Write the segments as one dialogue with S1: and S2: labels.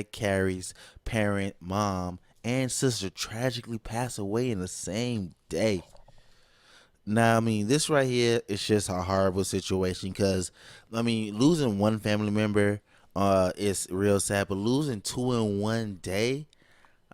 S1: Carey's parent, mom, and sister tragically pass away in the same day. Now, I mean, this right here is just a horrible situation because, I mean, losing one family member is real sad, but losing two in one day,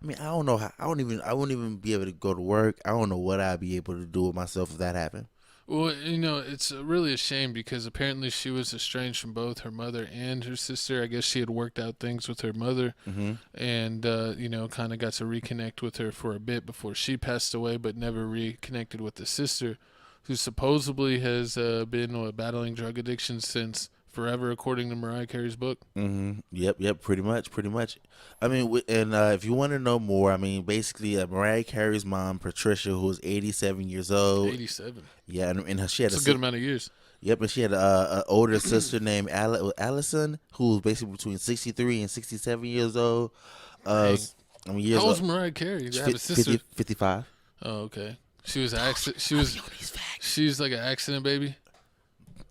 S1: I mean, I don't know how, I wouldn't even be able to go to work. I don't know what I'd be able to do with myself if that happened.
S2: Well, it's really a shame because apparently she was estranged from both her mother and her sister. I guess she had worked out things with her mother
S1: Hmm.
S2: and, kind of got to reconnect with her for a bit before she passed away, but never reconnected with the sister, who supposedly has been battling drug addiction since forever, according to Mariah Carey's book.
S1: Yep. Yep. Pretty much. I mean, and if you want to know more, I mean, basically, Mariah Carey's mom, Patricia, who was 87 years old.
S2: 87.
S1: Yeah, and she had
S2: It's a good amount of years.
S1: Yep, and she had a older sister named Allison, who was basically between 63 and 67 years old. Uh,
S2: Dang.
S1: I mean,
S2: How
S1: years
S2: old's
S1: old.
S2: Mariah Carey? They have a
S1: 50,
S2: sister.
S1: 55.
S2: Oh, okay. She was an accident. She's like an accident baby.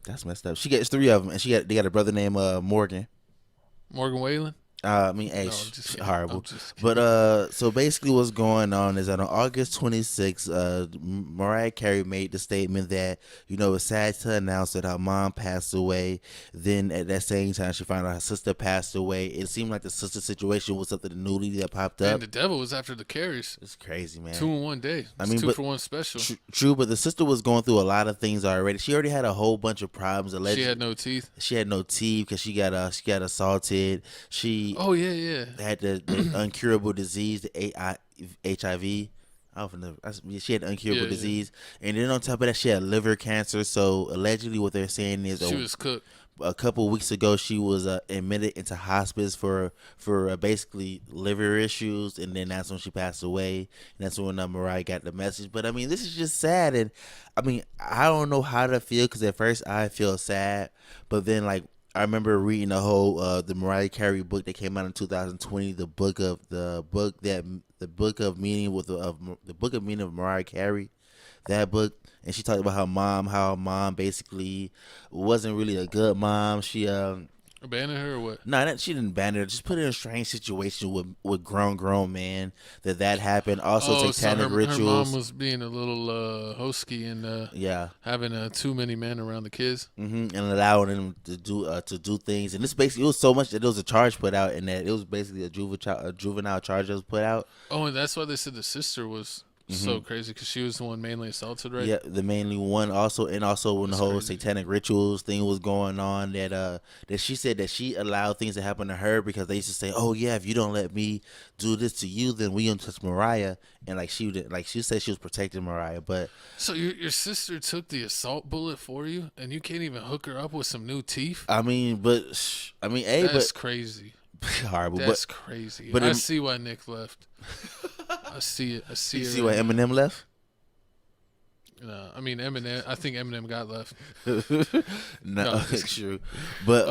S1: That's messed up. She gets three of them, and they got a brother named Morgan.
S2: Morgan Whalen.
S1: I mean, hey,
S2: No, I'm just kidding.
S1: horrible.
S2: I'm just kidding.
S1: But so basically, what's going on is that on August 26th, Mariah Carey made the statement that it's sad to announce that her mom passed away. Then at that same time, she found out her sister passed away. It seemed like the sister situation was something newly that popped
S2: Man,
S1: up.
S2: the devil was after the Careys.
S1: It's crazy, man.
S2: 2 in 1 day.
S1: I
S2: It's
S1: mean,
S2: two
S1: but
S2: for one special.
S1: true, but the sister was going through a lot of things already. She already had a whole bunch of problems.
S2: She had no teeth.
S1: She had no teeth because she got assaulted. She
S2: Oh yeah.
S1: had the uncurable disease, the HIV. I don't know. She had uncurable
S2: Yeah.
S1: disease, and then on top of that, she had liver cancer. So allegedly, what they're saying is
S2: She was cooked.
S1: a couple weeks ago, she was admitted into hospice for basically liver issues, and then that's when she passed away. And that's when Mariah got the message. But I mean, this is just sad, and I mean, I don't know how to feel because at first I feel sad, but then like I remember reading the whole the Mariah Carey book that came out in 2020, the book of meaning the book of meaning of Mariah Carey, that book, and she talked about how her mom basically wasn't really a good mom. She
S2: Abandoned her or what?
S1: no, she didn't ban her. Just put her in a strange situation with grown man that happened. Also,
S2: Oh, so
S1: satanic
S2: her
S1: rituals.
S2: mom was being a little hosky and
S1: Yeah.
S2: having too many men around the kids.
S1: And allowing them to do things, and this basically it was so much that there was a charge put out, and that it was basically a juvenile charge that was put out.
S2: Oh, and that's why they said the sister was so crazy because she was the one mainly assaulted, right?
S1: Yeah, the mainly one also, and also when the
S2: That's
S1: whole
S2: crazy.
S1: satanic rituals thing was going on, that she said that she allowed things to happen to her because they used to say, "Oh yeah, if you don't let me do this to you, then we don't touch Mariah," and like she said she was protecting Mariah, but
S2: So your sister took the assault bullet for you, and you can't even hook her up with some new teeth?
S1: I mean, hey,
S2: That's crazy.
S1: but horrible,
S2: That's crazy.
S1: but
S2: I
S1: it-
S2: see why Nick left. I see it. I see
S1: you
S2: it.
S1: see
S2: right
S1: why
S2: now.
S1: Eminem left?
S2: I mean Eminem. I think Eminem got left.
S1: No,
S2: I'm just
S1: it's true, but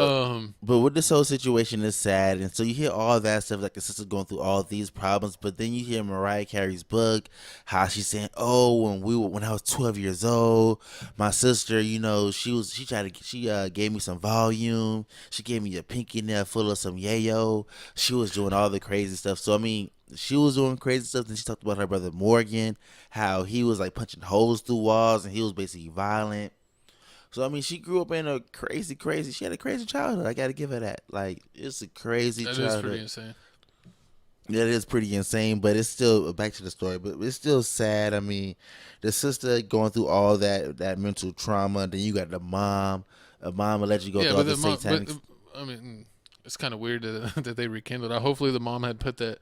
S1: with this whole situation is sad, and so you hear all that stuff, like the sister going through all these problems, but then you hear Mariah Carey's book, how she's saying, "Oh, when I was 12 years old, my sister, she gave me some volume, she gave me a pinky nail full of some yayo, she was doing all the crazy stuff." So I mean, she was doing crazy stuff. Then she talked about her brother Morgan, how he was like punching holes through walls, and he was basically violent. So I mean, she grew up in a crazy. She had a crazy childhood. I got to give her that. Like, it's a crazy
S2: That is
S1: childhood.
S2: pretty insane.
S1: Yeah, it is pretty insane, but it's still back to the story. But it's still sad. I mean, the sister going through all that mental trauma. Then you got the mom. A mom will let you go
S2: Yeah,
S1: through all
S2: but
S1: the
S2: the mom.
S1: satanic.
S2: I mean, it's kind of weird that they rekindled. Hopefully, the mom had put that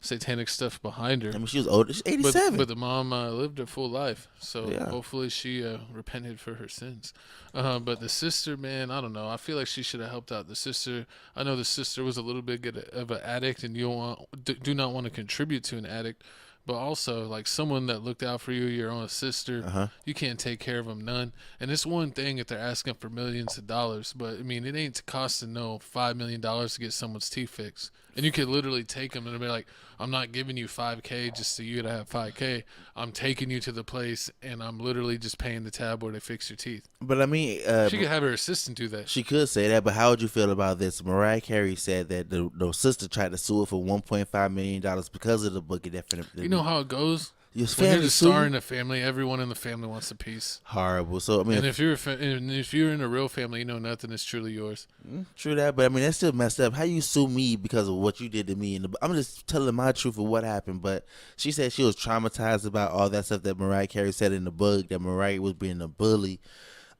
S2: satanic stuff behind her.
S1: I mean, she was older. She's 87.
S2: But the mom lived her full life, so
S1: Yeah.
S2: hopefully she repented for her sins. But the sister, man, I don't know. I feel like she should have helped out the sister. I know the sister was a little bit of an addict, and do not want to contribute to an addict. But also, like someone that looked out for you, your own sister, you can't take care of them none. And it's one thing if they're asking for millions of dollars, but I mean, it ain't costing no $5 million to get someone's teeth fixed. And you could literally take them and be like, I'm not giving you $5K just so you to have $5K. I'm taking you to the place and I'm literally just paying the tab where they fix your teeth.
S1: But I mean,
S2: She could have her assistant do that.
S1: She could say that, but how would you feel about this? Mariah Carey said that the sister tried to sue her for $1.5 million because of the book.
S2: You know how it goes?
S1: Your
S2: When you're
S1: family
S2: the star in the family, everyone in the family wants a piece.
S1: horrible. So I mean,
S2: And if you're in a real family, you know nothing is truly yours.
S1: true that, but I mean that's still messed up. How you sue me because of what you did to me? And I'm just telling my truth of what happened. But she said she was traumatized about all that stuff that Mariah Carey said in the book, that Mariah was being a bully.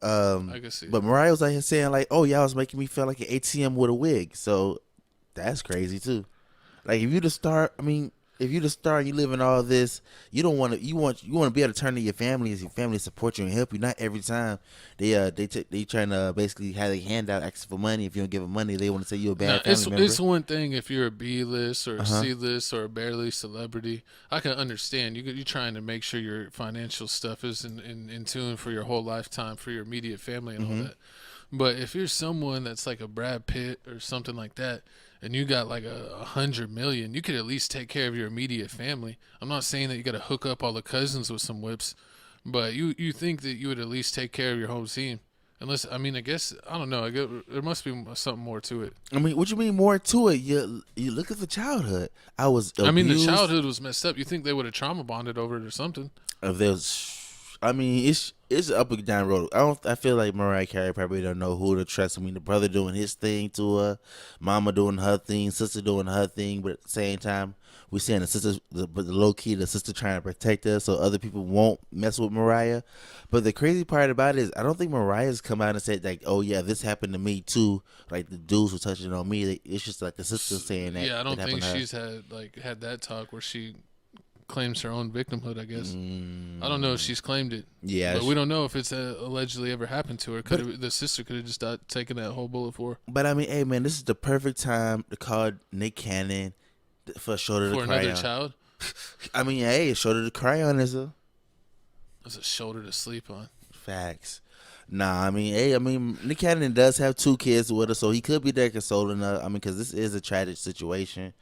S2: I can see.
S1: But Mariah was out here saying like, "Oh, y'all was making me feel like an ATM with a wig." So that's crazy too. Like if you the star, I mean, if you the star and you live in all this, you don't want to. You want to be able to turn to your family as your family support you and help you. Not every time they trying to basically have a handout asking for money. If you don't give them money, they want to say you a bad family member.
S2: It's one thing if you're a B-list or a C-list or a barely celebrity. I can understand you're trying to make sure your financial stuff is in tune for your whole lifetime, for your immediate family and all that. But if you're someone that's like a Brad Pitt or something like that, and you got like 100 million, you could at least take care of your immediate family. I'm not saying that you got to hook up all the cousins with some whips, but you think that you would at least take care of your whole team. Unless, I mean, I guess, I don't know. There must be something more to it.
S1: I mean, what you mean more to it? You look at the childhood. I was abused.
S2: I mean, the childhood was messed up. You think they would have trauma bonded over it or something?
S1: If there's, I mean, it's up and down road. I feel like Mariah Carey probably don't know who to trust. I mean, the brother doing his thing to her, mama doing her thing, sister doing her thing, but at the same time, we seeing the sister, but the low key, the sister trying to protect us so other people won't mess with Mariah. But the crazy part about it is, I don't think Mariah's come out and said like, "Oh yeah, this happened to me too." Like the dudes were touching on me. It's just like the sister saying that.
S2: Yeah, I don't think she's had that talk where she claims her own victimhood, I guess. I don't know if she's claimed it.
S1: Yeah.
S2: But we don't know if it's allegedly ever happened to her. The sister could have just taken that whole bullet for her.
S1: But I mean, hey man, this is the perfect time to call Nick Cannon for a shoulder to cry on.
S2: For another child?
S1: I mean, hey, a shoulder to cry on is
S2: It's a shoulder to sleep on.
S1: Facts. Nah, I mean, Nick Cannon does have 2 kids with her, so he could be there consoling her. I mean, because this is a tragic situation.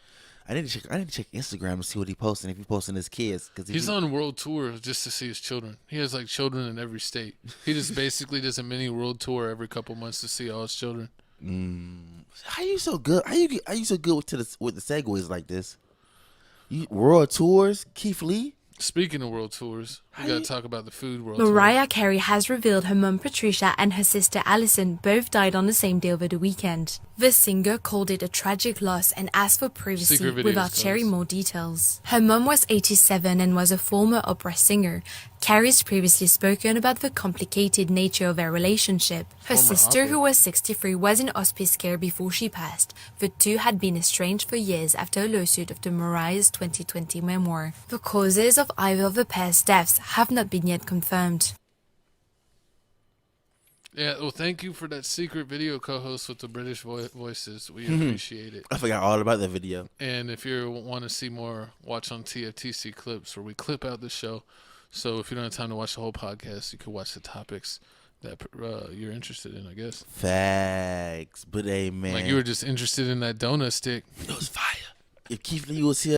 S1: I need to check Instagram to see what he posting, if he posting his kids. Cause
S2: he's on world tour just to see his children. He has like children in every state. He just basically does a mini world tour every couple months to see all his children.
S1: How you so good? How you so good with the segues like this? World tours, Keith Lee.
S2: Speaking of world tours, we got to talk about the FEUD world
S3: Mariah Carey has revealed her mum Patricia and her sister Allison both died on the same day over the weekend. The singer called it a tragic loss and asked for privacy without sharing more details. Her mum was 87 and was a former opera singer. Carey's previously spoken about the complicated nature of their relationship. Her sister, who was 63, was in hospice care before she passed. The two had been estranged for years after a lawsuit of the Mariah's 2020 memoir. The causes of either of the pair's deaths have not been yet confirmed.
S2: Yeah, well, thank you for that secret video co-host with the British voices. We appreciate it.
S1: I forgot all about that video.
S2: And if you want to see more, watch on TFTC clips where we clip out the show. So if you don't have time to watch the whole podcast, you can watch the topics that you're interested in, I guess.
S1: Facts. But hey, man.
S2: Like you were just interested in that donut stick.
S1: It was fire. If Keith Lee was here,